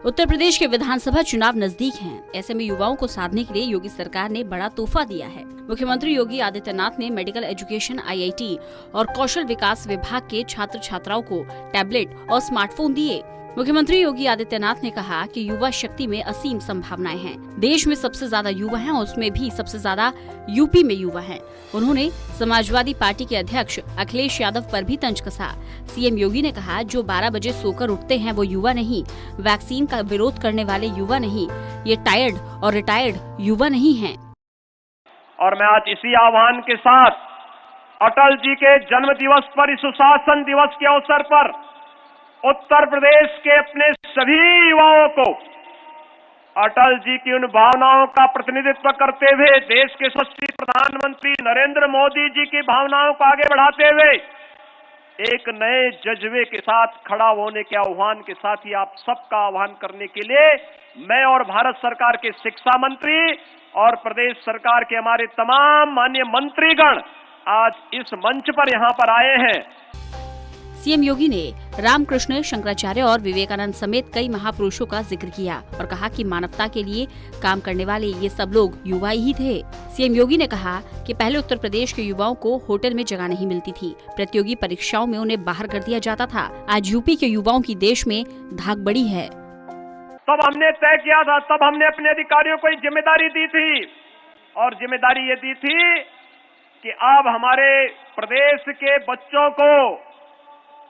उत्तर प्रदेश के विधानसभा चुनाव नजदीक हैं। ऐसे में युवाओं को साधने के लिए योगी सरकार ने बड़ा तोहफा दिया है। मुख्यमंत्री योगी आदित्यनाथ ने मेडिकल एजुकेशन IIT और कौशल विकास विभाग के छात्र छात्राओं को टैबलेट और स्मार्टफोन दिए। मुख्यमंत्री योगी आदित्यनाथ ने कहा कि युवा शक्ति में असीम संभावनाएं हैं। देश में सबसे ज्यादा युवा हैं और उसमें भी सबसे ज्यादा यूपी में युवा हैं। उन्होंने समाजवादी पार्टी के अध्यक्ष अखिलेश यादव पर भी तंज कसा। सीएम योगी ने कहा, जो 12 बजे सोकर उठते हैं वो युवा नहीं, वैक्सीन का विरोध करने वाले युवा नहीं, ये टायर्ड और रिटायर्ड युवा नहीं हैं। और मैं आज इसी आह्वान के साथ अटल जी के जन्म दिवस पर, इस सुशासन दिवस के अवसर पर उत्तर प्रदेश के अपने सभी युवाओं को अटल जी की उन भावनाओं का प्रतिनिधित्व करते हुए, देश के यशस्वी प्रधानमंत्री नरेंद्र मोदी जी की भावनाओं को आगे बढ़ाते हुए एक नए जज्बे के साथ खड़ा होने के आह्वान के साथ ही आप सबका आह्वान करने के लिए मैं और भारत सरकार के शिक्षा मंत्री और प्रदेश सरकार के हमारे तमाम माननीय मंत्रीगण आज इस मंच पर यहाँ पर आए हैं। सीएम योगी ने रामकृष्ण, शंकराचार्य और विवेकानंद समेत कई महापुरुषों का जिक्र किया और कहा कि मानवता के लिए काम करने वाले ये सब लोग युवा ही थे। सीएम योगी ने कहा कि पहले उत्तर प्रदेश के युवाओं को होटल में जगह नहीं मिलती थी, प्रतियोगी परीक्षाओं में उन्हें बाहर कर दिया जाता था। आज यूपी के युवाओं की देश में धाक बड़ी है। तब हमने तय किया था, तब हमने अपने अधिकारियों को जिम्मेदारी दी थी और जिम्मेदारी ये दी थी कि अब हमारे प्रदेश के बच्चों को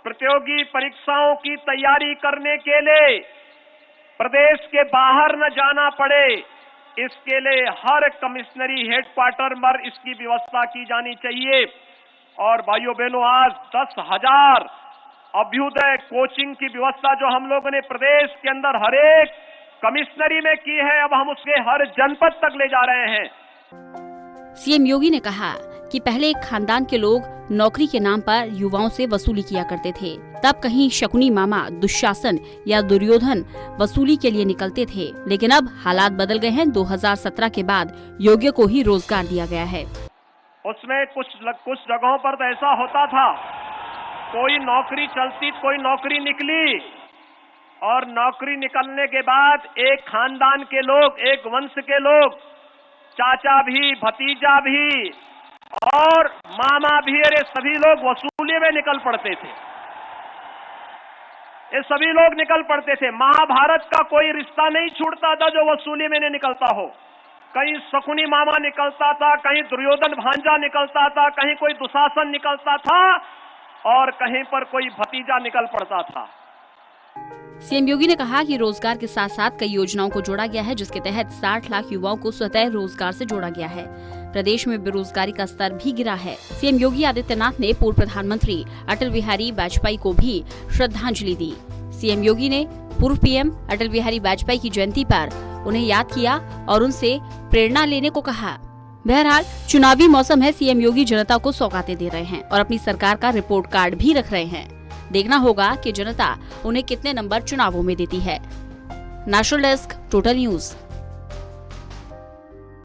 प्रतियोगी परीक्षाओं की तैयारी करने के लिए प्रदेश के बाहर न जाना पड़े, इसके लिए हर कमिश्नरी हेडक्वार्टर पर इसकी व्यवस्था की जानी चाहिए। और भाइयों बहनों, आज 10,000 अभ्युदय कोचिंग की व्यवस्था जो हम लोगों ने प्रदेश के अंदर हर एक कमिश्नरी में की है, अब हम उसके हर जनपद तक ले जा रहे हैं। सीएम योगी ने कहा कि पहले एक खानदान के लोग नौकरी के नाम पर युवाओं से वसूली किया करते थे। तब कहीं शकुनी मामा, दुशासन या दुर्योधन वसूली के लिए निकलते थे, लेकिन अब हालात बदल गए हैं। 2017 के बाद योग्य को ही रोजगार दिया गया है। उसमें कुछ जगहों पर तो ऐसा होता था, कोई नौकरी चलती, कोई नौकरी निकली और नौकरी निकलने के बाद एक खानदान के लोग, एक वंश के लोग, चाचा भी, भतीजा भी और मामा भी, अरे सभी लोग वसूली में निकल पड़ते थे। ये सभी लोग निकल पड़ते थे। महाभारत का कोई रिश्ता नहीं छूटता था जो वसूली में नहीं निकलता हो। कहीं शकुनी मामा निकलता था, कहीं दुर्योधन भांजा निकलता था, कहीं कोई दुशासन निकलता था और कहीं पर कोई भतीजा निकल पड़ता था। सीएम योगी ने कहा कि रोजगार के साथ साथ कई योजनाओं को जोड़ा गया है, जिसके तहत 60 लाख युवाओं को स्वतः रोजगार से जोड़ा गया है। प्रदेश में बेरोजगारी का स्तर भी गिरा है। सीएम योगी आदित्यनाथ ने पूर्व प्रधानमंत्री अटल बिहारी वाजपेयी को भी श्रद्धांजलि दी। सीएम योगी ने पूर्व PM अटल बिहारी वाजपेयी की जयंती पर उन्हें याद किया और उनसे प्रेरणा लेने को कहा। बहरहाल चुनावी मौसम है, सीएम योगी जनता को सौगातें दे रहे हैं और अपनी सरकार का रिपोर्ट कार्ड भी रख रहे हैं। देखना होगा कि जनता उन्हें कितने नंबर चुनावों में देती है। National desk, total news.